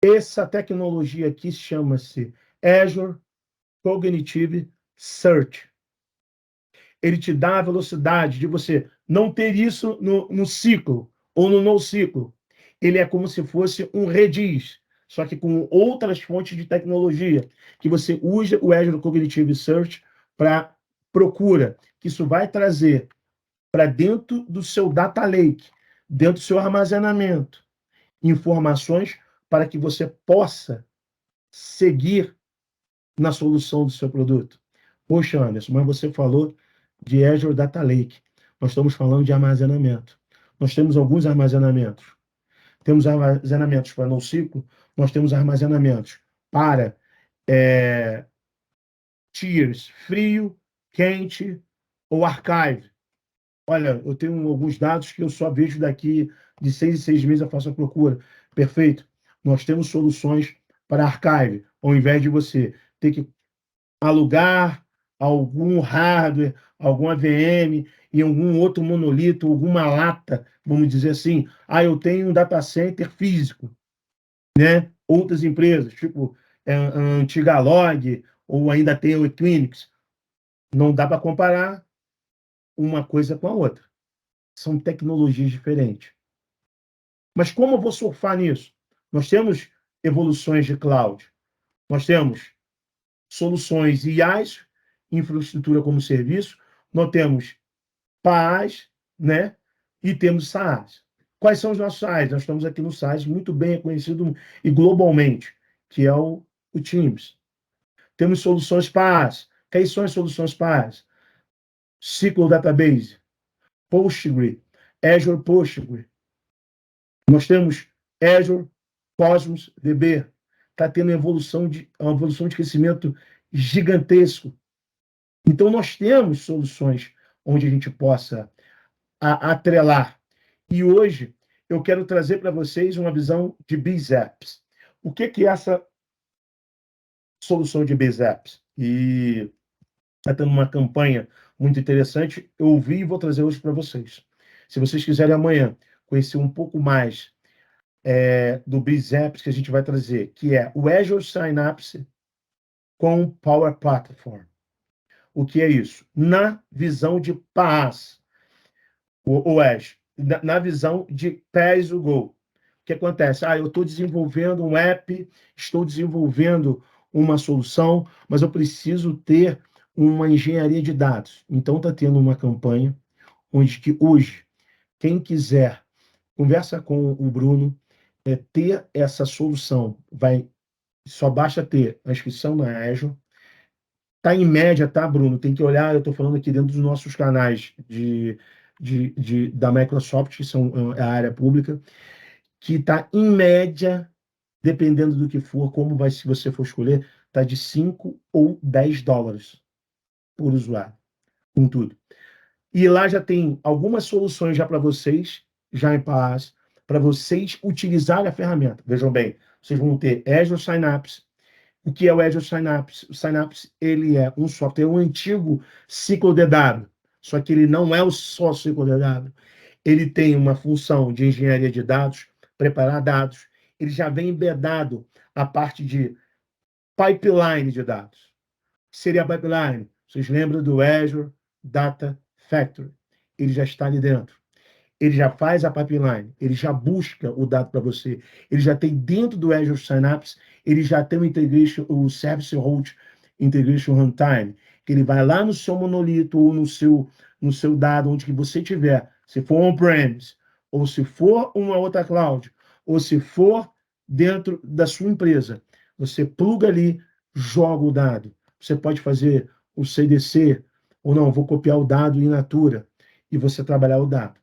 Essa tecnologia aqui chama-se Azure Cognitive Search. Ele te dá a velocidade de você não ter isso no ciclo ou no NoSQL. Ele é como se fosse um Redis, só que com outras fontes de tecnologia, que você usa o Azure Cognitive Search para procura, que isso vai trazer para dentro do seu data lake, dentro do seu armazenamento, informações para que você possa seguir na solução do seu produto. Poxa, Anderson, mas você falou de Azure Data Lake. Nós estamos falando de armazenamento. Nós temos alguns armazenamentos. Temos armazenamentos para NoSQL, nós temos armazenamentos para tiers, frio, quente ou archive. Olha, eu tenho alguns dados que eu só vejo daqui de 6 em 6 meses eu faço a procura. Perfeito. Nós temos soluções para archive, ao invés de você ter que alugar algum hardware, alguma VM e algum outro monolito, alguma lata, vamos dizer assim. Ah, eu tenho um data center físico, né? Outras empresas, tipo a antiga Log, ou ainda tem o Equinix. Não dá para comparar uma coisa com a outra. São tecnologias diferentes. Mas como eu vou surfar nisso? Nós temos evoluções de cloud. Nós temos soluções IaaS, infraestrutura como serviço, nós temos PaaS, né? E temos SaaS. Quais são os nossos SaaS? Nós estamos aqui no SaaS muito bem reconhecido e globalmente, que é o Teams. Temos soluções PaaS. Quais são as soluções PaaS? SQL Database, Postgre, Azure Postgre. Nós temos Azure Cosmos DB. Está tendo uma evolução de crescimento gigantesco. Então, nós temos soluções onde a gente possa atrelar. E hoje, eu quero trazer para vocês uma visão de BizApps. O que é essa solução de BizApps? E está tendo uma campanha muito interessante. Eu ouvi e vou trazer hoje para vocês. Se vocês quiserem amanhã conhecer um pouco mais do BizApps que a gente vai trazer, que é o Azure Synapse com Power Platform. O que é isso? Na visão de PaaS, o Azure, na visão de pay-as-you-go. O que acontece? Eu estou desenvolvendo um app, estou desenvolvendo uma solução, mas eu preciso ter uma engenharia de dados. Então, está tendo uma campanha onde que hoje, quem quiser, conversa com o Bruno, ter essa solução, só basta ter a inscrição na Azure. Está em média, tá, Bruno? Tem que olhar, eu estou falando aqui dentro dos nossos canais da Microsoft, que são a área pública, que está em média, dependendo do que for, se você for escolher, está de 5 ou 10 dólares por usuário, com tudo. E lá já tem algumas soluções já para vocês, já em paz, para vocês utilizarem a ferramenta. Vejam bem, vocês vão ter Azure Synapse. O que é o Azure Synapse? O Synapse, ele é um software, um antigo CycleDW, só que ele não é só CycleDW. Ele tem uma função de engenharia de dados, preparar dados. Ele já vem embedado a parte de pipeline de dados. O que seria a pipeline? Vocês lembram do Azure Data Factory? Ele já está ali dentro. Ele já faz a pipeline, ele já busca o dado para você, ele já tem dentro do Azure Synapse, ele já tem o Service Host Integration Runtime, que ele vai lá no seu monolito ou no seu dado, onde que você tiver, se for on-premise, ou se for uma outra cloud, ou se for dentro da sua empresa, você pluga ali joga o dado. Você pode fazer o CDC, ou não, vou copiar o dado in natura, e você trabalhar o dado.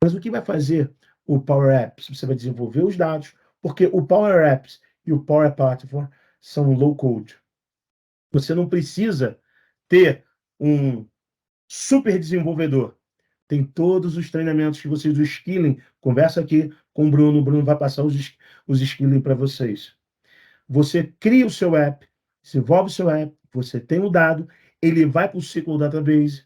Mas o que vai fazer o Power Apps? Você vai desenvolver os dados, porque o Power Apps e o Power Platform são low code. Você não precisa ter um super desenvolvedor. Tem todos os treinamentos que vocês, o skilling, conversa aqui com o Bruno vai passar os skilling para vocês. Você cria o seu app, desenvolve o seu app, você tem o dado, ele vai para o SQL Database,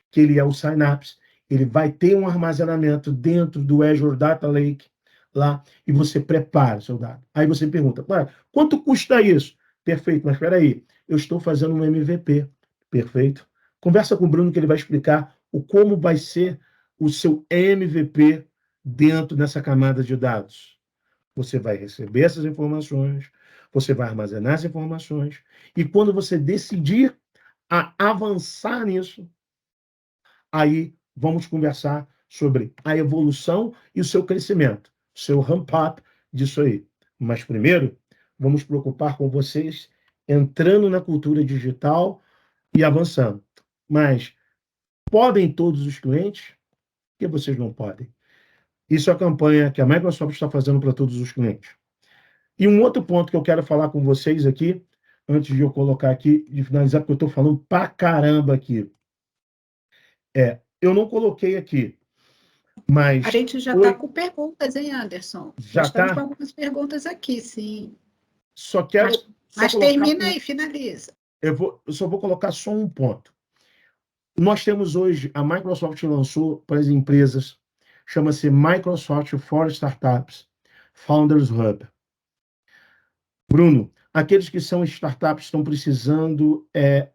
que ele é o Synapse, ele vai ter um armazenamento dentro do Azure Data Lake lá, e você prepara o seu dado. Aí você pergunta, quanto custa isso? Perfeito, mas espera aí, eu estou fazendo um MVP. Perfeito. Conversa com o Bruno que ele vai explicar como vai ser o seu MVP dentro dessa camada de dados. Você vai receber essas informações, você vai armazenar as informações, e quando você decidir a avançar nisso, aí vamos conversar sobre a evolução e o seu crescimento, o seu ramp-up disso aí. Mas primeiro, vamos preocupar com vocês entrando na cultura digital e avançando. Mas podem todos os clientes? Por que vocês não podem? Isso é a campanha que a Microsoft está fazendo para todos os clientes. E um outro ponto que eu quero falar com vocês aqui, antes de eu colocar aqui, de finalizar, porque eu estou falando pra caramba aqui. Eu não coloquei aqui, mas... A gente já está com perguntas, hein, Anderson? Já estamos com algumas perguntas aqui, sim. Só quero... Mas termina aí, finaliza. Eu só vou colocar só um ponto. Nós temos hoje, a Microsoft lançou para as empresas, chama-se Microsoft for Startups, Founders Hub. Bruno, aqueles que são startups estão precisando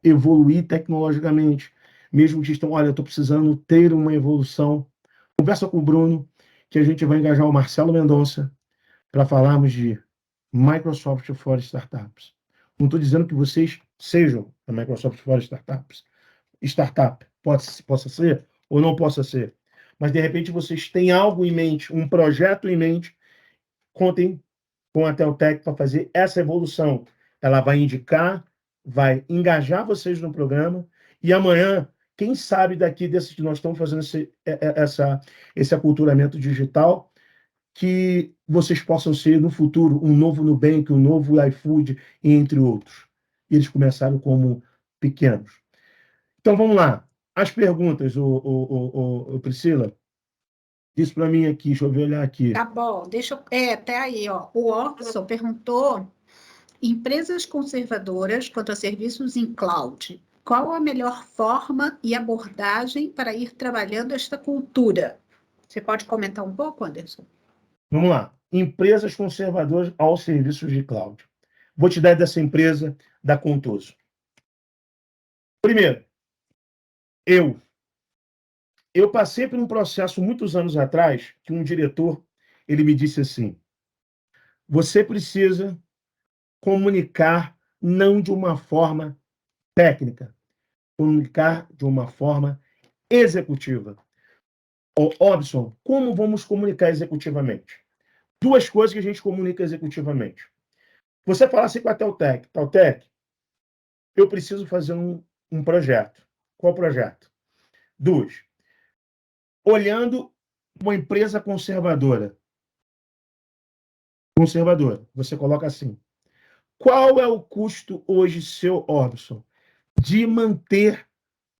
evoluir tecnologicamente, mesmo que estão, olha, eu estou precisando ter uma evolução. Conversa com o Bruno, que a gente vai engajar o Marcelo Mendonça para falarmos de Microsoft for Startups. Não estou dizendo que vocês sejam a Microsoft for Startups. Startup possa ser ou não possa ser. Mas, de repente, vocês têm algo em mente, um projeto em mente, contem com a Teltec para fazer essa evolução. Ela vai indicar, vai engajar vocês no programa, e amanhã, quem sabe daqui desses que nós estamos fazendo esse aculturamento digital, que vocês possam ser, no futuro, um novo Nubank, um novo iFood, entre outros. E eles começaram como pequenos. Então, vamos lá. As perguntas, Priscila. Diz para mim aqui, deixa eu olhar aqui. Tá bom, deixa eu... até aí, ó. O Orson perguntou: empresas conservadoras quanto a serviços em cloud, qual a melhor forma e abordagem para ir trabalhando esta cultura? Você pode comentar um pouco, Anderson? Vamos lá. Empresas conservadoras aos serviços de cloud. Vou te dar dessa empresa da Contoso. Primeiro, eu passei por um processo muitos anos atrás que um diretor ele me disse assim: você precisa comunicar não de uma forma técnica, comunicar de uma forma executiva. Robson, como vamos comunicar executivamente? Duas coisas que a gente comunica executivamente. Você fala assim com a Teltec: Teltec, eu preciso fazer um projeto. Qual projeto? Duas. Olhando uma empresa conservadora. Você coloca assim: qual é o custo hoje, seu Orbison, de manter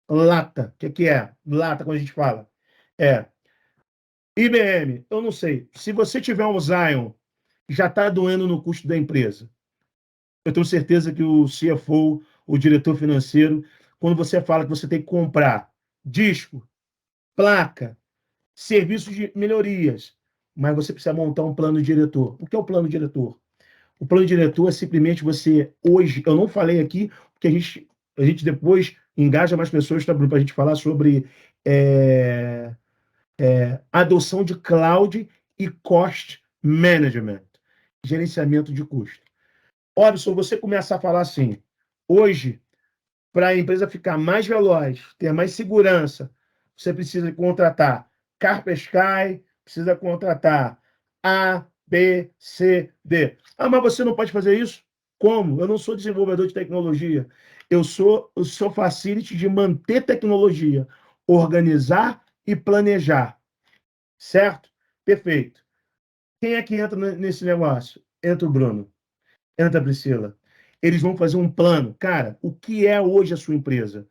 lata? O que é lata quando a gente fala? IBM, eu não sei. Se você tiver um Zion, já está doendo no custo da empresa. Eu tenho certeza que o CFO, o diretor financeiro, quando você fala que você tem que comprar disco, placa, serviços de melhorias, mas você precisa montar um plano diretor. O que é o plano diretor? O plano diretor é simplesmente você, hoje, eu não falei aqui, porque a gente depois engaja mais pessoas para a gente falar sobre adoção de cloud e cost management, gerenciamento de custo. Robson, você começa a falar assim, hoje, para a empresa ficar mais veloz, ter mais segurança, você precisa contratar Kaspersky, precisa contratar A, B, C, D. Ah, mas você não pode fazer isso? Como? Eu não sou desenvolvedor de tecnologia. Eu sou facility de manter tecnologia, organizar e planejar. Certo? Perfeito. Quem é que entra nesse negócio? Entra o Bruno, entra a Priscila. Eles vão fazer um plano. Cara, o que é hoje a sua empresa?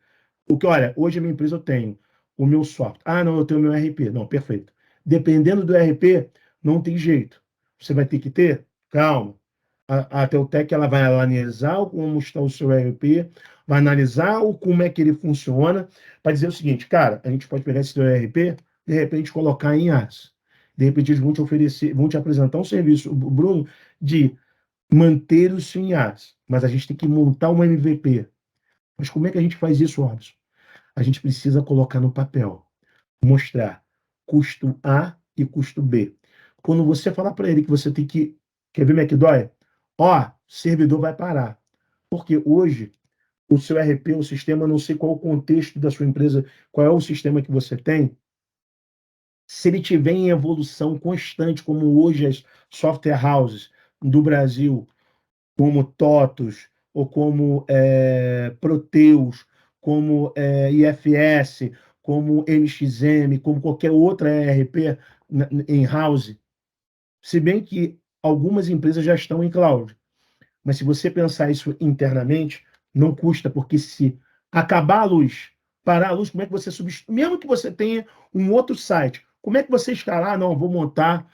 Olha, hoje a minha empresa eu tenho o meu software. Ah, não, eu tenho o meu RP. Não, perfeito. Dependendo do RP, não tem jeito. Você vai ter que ter, calma. A Teutec ela vai analisar como está o seu RP, vai analisar como é que ele funciona, para dizer o seguinte, cara, a gente pode pegar esse seu RP, de repente colocar em IaaS. De repente eles vão te oferecer, vão te apresentar um serviço, Bruno, de manter o seu em IaaS, mas a gente tem que montar um MVP. Mas como é que a gente faz isso, Robson? A gente precisa colocar no papel, mostrar custo A e custo B. Quando você falar para ele que você tem que. Quer ver McDoy? Ó, servidor vai parar. Porque hoje, o seu RP, o sistema, não sei qual o contexto da sua empresa, qual é o sistema que você tem. Se ele tiver em evolução constante, como hoje as software houses do Brasil, como TOTUS, ou como Proteus, como IFS, como MXM, como qualquer outra ERP em house, se bem que algumas empresas já estão em cloud, mas se você pensar isso internamente, não custa, porque se acabar a luz, parar a luz, como é que você substitui? Mesmo que você tenha um outro site, como é que você escalar? Não, vou montar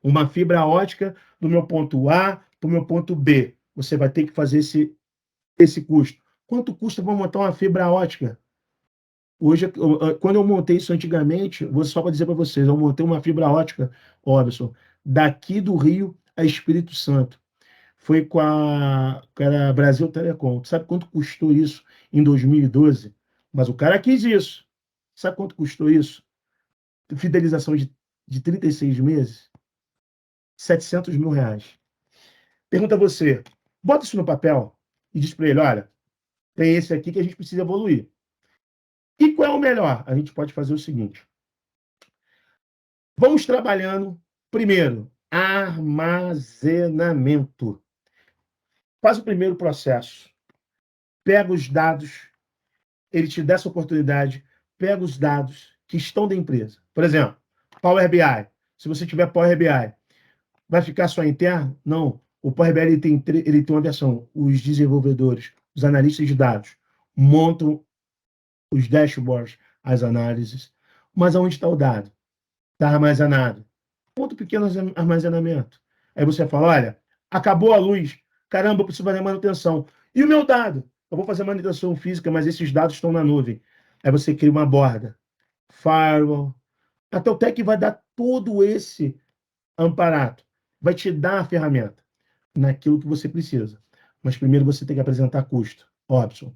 uma fibra ótica do meu ponto A para o meu ponto B. Você vai ter que fazer esse custo. Quanto custa para montar uma fibra ótica? Hoje, quando eu montei isso antigamente, vou só para dizer para vocês, eu montei uma fibra ótica, Robson, daqui do Rio a Espírito Santo. Foi era Brasil Telecom. Sabe quanto custou isso em 2012? Mas o cara quis isso. Sabe quanto custou isso? Fidelização de 36 meses? R$ 700 mil. Pergunta a você, bota isso no papel e diz para ele, olha, tem esse aqui que a gente precisa evoluir. E qual é o melhor? A gente pode fazer o seguinte. Vamos trabalhando, primeiro, armazenamento. Faz o primeiro processo. Pega os dados, ele te dá essa oportunidade, pega os dados que estão da empresa. Por exemplo, Power BI. Se você tiver Power BI, vai ficar só interno? Não. O Power BI ele tem uma versão. Os desenvolvedores, os analistas de dados, montam os dashboards, as análises. Mas aonde está o dado? Está armazenado. Ponto pequeno armazenamento. Aí você fala, olha, acabou a luz. Caramba, eu preciso fazer manutenção. E o meu dado? Eu vou fazer manutenção física, mas esses dados estão na nuvem. Aí você cria uma borda. Firewall. A Teltec vai dar todo esse amparato. Vai te dar a ferramenta naquilo que você precisa. Mas primeiro você tem que apresentar custo. Robson.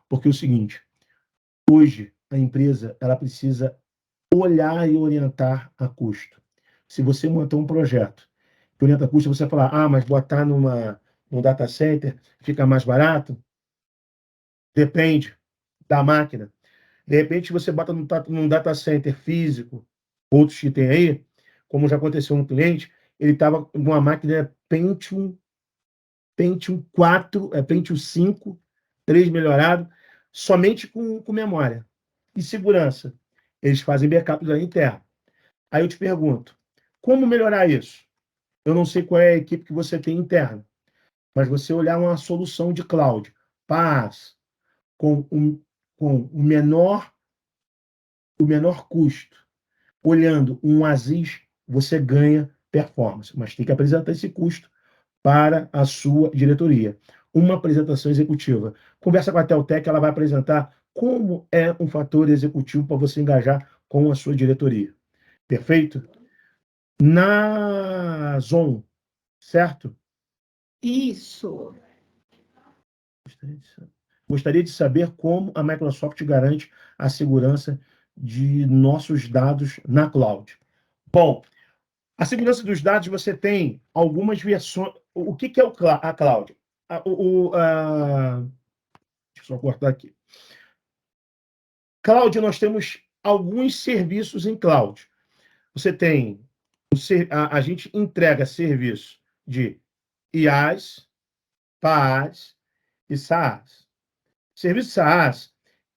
Porque é o seguinte, hoje a empresa ela precisa olhar e orientar a custo. Se você montar um projeto que orienta a custo, você vai falar, mas botar num data center fica mais barato? Depende da máquina. De repente, você bota num data center físico, outros que tem aí, como já aconteceu no cliente, ele estava com uma máquina Pentium 4, Pentium 5, 3 melhorado, somente com memória. E segurança. Eles fazem backup da interna. Aí eu te pergunto, como melhorar isso? Eu não sei qual é a equipe que você tem interna, mas você olhar uma solução de cloud, PaaS, com o menor custo, olhando um Aziz, você ganha performance, mas tem que apresentar esse custo para a sua diretoria. Uma apresentação executiva. Conversa com a Teltec, ela vai apresentar como é um fator executivo para você engajar com a sua diretoria. Perfeito? Na Zon, certo? Isso. Gostaria de saber como a Microsoft garante a segurança de nossos dados na cloud. Bom, a segurança dos dados você tem algumas versões. O que é a cloud? Deixa eu só cortar aqui. Cloud, nós temos alguns serviços em cloud. Você tem a gente entrega serviço de IaaS, PaaS e SaaS. Serviço SaaS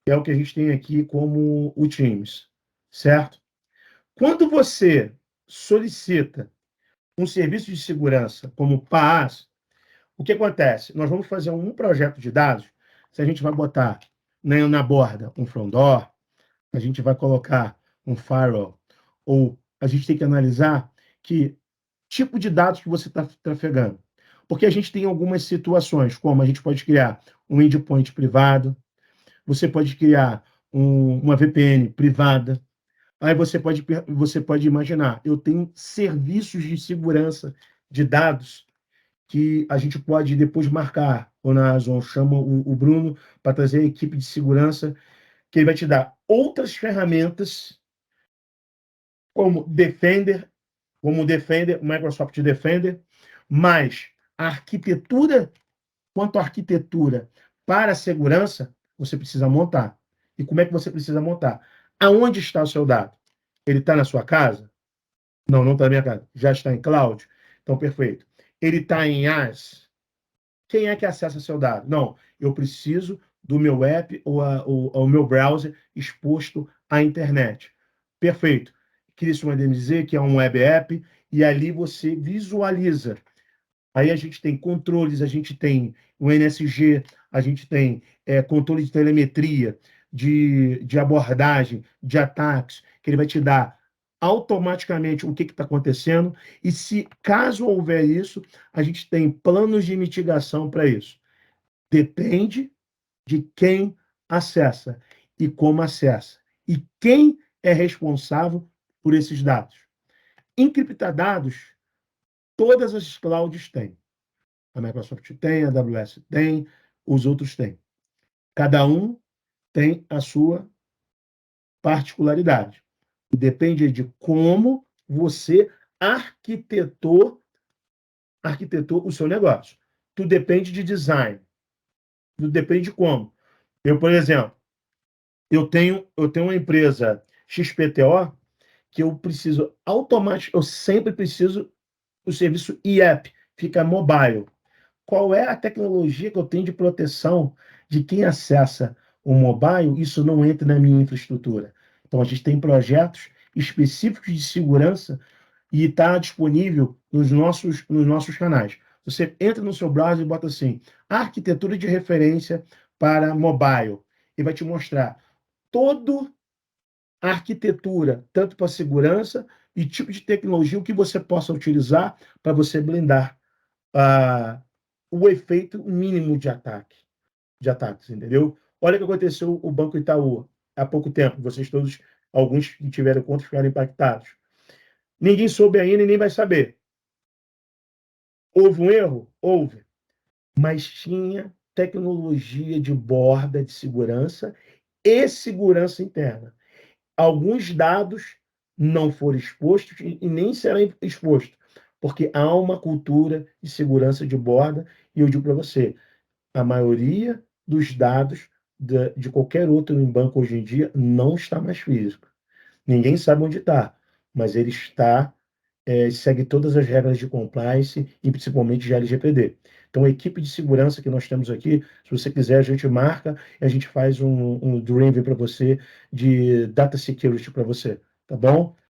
é o que a gente tem aqui como o Teams, certo? Quando você solicita um serviço de segurança como PaaS, o que acontece? Nós vamos fazer um projeto de dados, se a gente vai botar na borda um front door, a gente vai colocar um firewall, ou a gente tem que analisar que tipo de dados que você está trafegando. Porque a gente tem algumas situações, como a gente pode criar um endpoint privado, você pode criar uma VPN privada, aí você pode imaginar, eu tenho serviços de segurança de dados que a gente pode depois marcar. O Nazon chama o Bruno para trazer a equipe de segurança, que ele vai te dar outras ferramentas, como Defender, Microsoft Defender, mas a arquitetura, quanto à arquitetura para a segurança, você precisa montar. E como é que você precisa montar? Aonde está o seu dado? Ele está na sua casa? Não, não está na minha casa. Já está em cloud? Então, perfeito. Ele está em IaaS? Quem é que acessa seu dado? Não, eu preciso do meu app ou o meu browser exposto à internet. Perfeito. Cria-se uma DMZ, que é um web app, e ali você visualiza. Aí a gente tem controles, a gente tem o NSG, a gente tem controle de telemetria, de abordagem, de ataques, que ele vai te dar automaticamente o que está acontecendo, e se caso houver isso, a gente tem planos de mitigação para isso. Depende de quem acessa e como acessa, e quem é responsável por esses dados. Encriptar dados, todas as clouds têm. A Microsoft tem, a AWS tem, os outros têm. Cada um tem a sua particularidade. Depende de como você arquitetou o seu negócio. Tudo depende de design. Tudo depende de como. Eu, por exemplo, eu tenho uma empresa XPTO que eu sempre preciso do serviço IAP, fica mobile. Qual é a tecnologia que eu tenho de proteção de quem acessa o mobile? Isso não entra na minha infraestrutura. Então, a gente tem projetos específicos de segurança e está disponível nos nossos canais. Você entra no seu browser e bota assim, arquitetura de referência para mobile, e vai te mostrar toda a arquitetura, tanto para segurança e tipo de tecnologia, o que você possa utilizar para você blindar o efeito mínimo de ataques, entendeu? Olha o que aconteceu o Banco Itaú há pouco tempo. Vocês todos, alguns que tiveram contas, ficaram impactados. Ninguém soube ainda e nem vai saber. Houve um erro? Houve. Mas tinha tecnologia de borda de segurança e segurança interna. Alguns dados não foram expostos e nem serão expostos, porque há uma cultura de segurança de borda, e eu digo para você, a maioria dos dados de qualquer outro em banco hoje em dia não está mais físico. Ninguém sabe onde está, mas ele está, segue todas as regras de compliance e principalmente de LGPD. Então, a equipe de segurança que nós temos aqui, se você quiser, a gente marca e a gente faz um briefing para você de data security para você, tá bom?